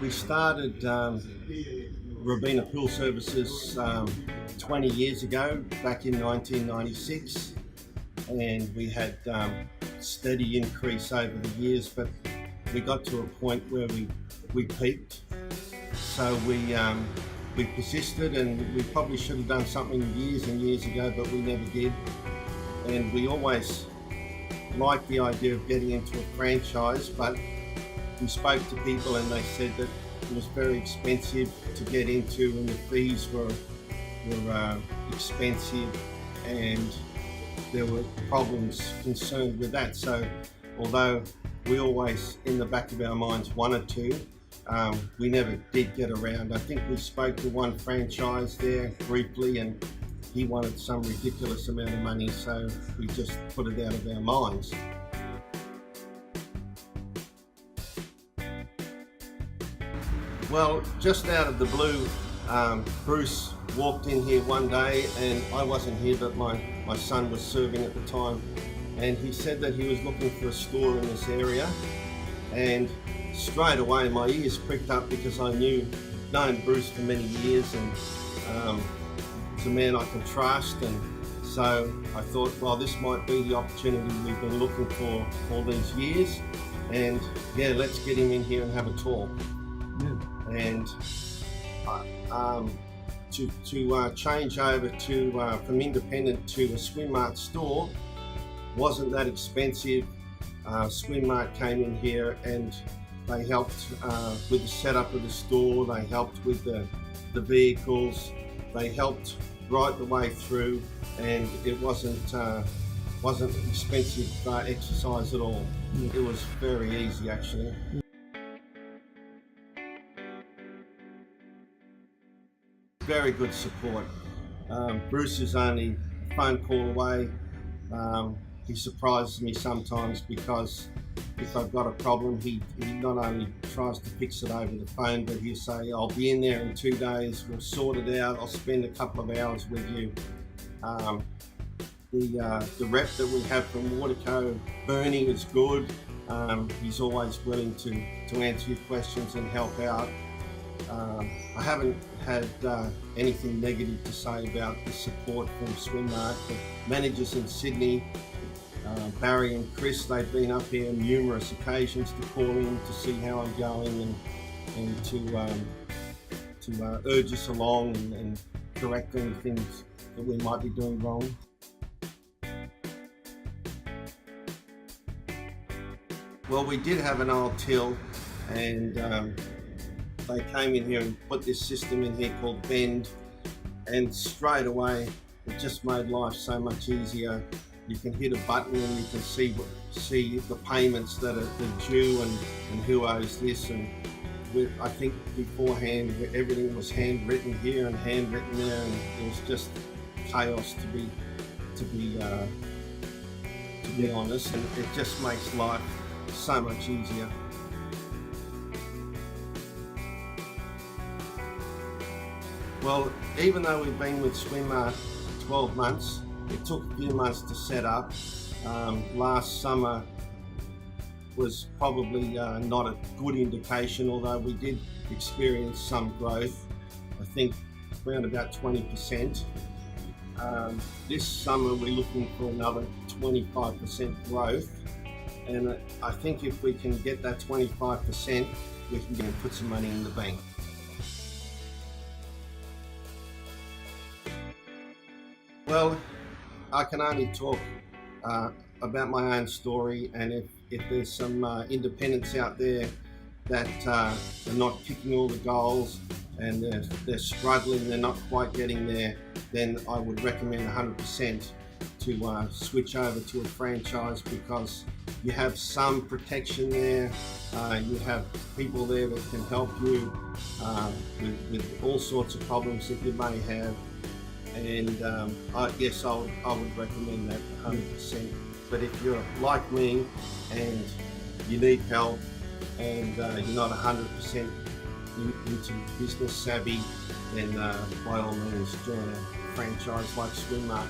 We started Robina Pool Services 20 years ago, back in 1996, and we had steady increase over the years, but we got to a point where we peaked. So we persisted, and we probably should have done something years and years ago, but we never did. And we always liked the idea of getting into a franchise, but we spoke to people and they said that it was very expensive to get into, and the fees were expensive, and there were problems concerned with that. So although we always in the back of our minds wanted to, we never did get around. I think we spoke to one franchise there briefly, and he wanted some ridiculous amount of money, so we just put it out of our minds. Well, just out of the blue, Bruce walked in here one day, and I wasn't here, but my son was serving at the time, and he said that he was looking for a store in this area, and straight away my ears pricked up because I known Bruce for many years, and he's a man I can trust, and so I thought, well, this might be the opportunity we've been looking for all these years, and yeah, let's get him in here and have a talk. Yeah. And to change over to from independent to a Swimart store wasn't that expensive. Swimart came in here and they helped with the setup of the store. They helped with the vehicles. They helped right the way through, and it wasn't expensive exercise at all. Yeah. It was very easy actually. Very good support. Bruce is only a phone call away. He surprises me sometimes because if I've got a problem, he not only tries to fix it over the phone, but he'll say, I'll be in there in 2 days, we'll sort it out, I'll spend a couple of hours with you. The rep that we have from Waterco, Bernie, is good. He's always willing to answer your questions and help out. I haven't had anything negative to say about the support from Swimart. The managers in Sydney, Barry and Chris, they've been up here on numerous occasions to call in to see how I'm going and to urge us along and correct any things that we might be doing wrong. Well, we did have an old till, and they came in here and put this system in here called Bend, and straight away it just made life so much easier. You can hit a button and you can see the payments that are due and who owes this. And I think beforehand everything was handwritten here and handwritten there, and it was just chaos to be honest. And it just makes life so much easier. Well, even though we've been with Swimart 12 months, it took a few months to set up. Last summer was probably not a good indication, although we did experience some growth, I think around about 20%. This summer we're looking for another 25% growth, and I think if we can get that 25%, we can put some money in the bank. Well, I can only talk about my own story, and if there's some independents out there that are not kicking all the goals and they're struggling, they're not quite getting there, then I would recommend 100% to switch over to a franchise, because you have some protection there, you have people there that can help you with all sorts of problems that you may have. And yes, I would recommend that 100%. But if you're like me and you need help and you're not 100% into business savvy, then by all means join a franchise like Swimart.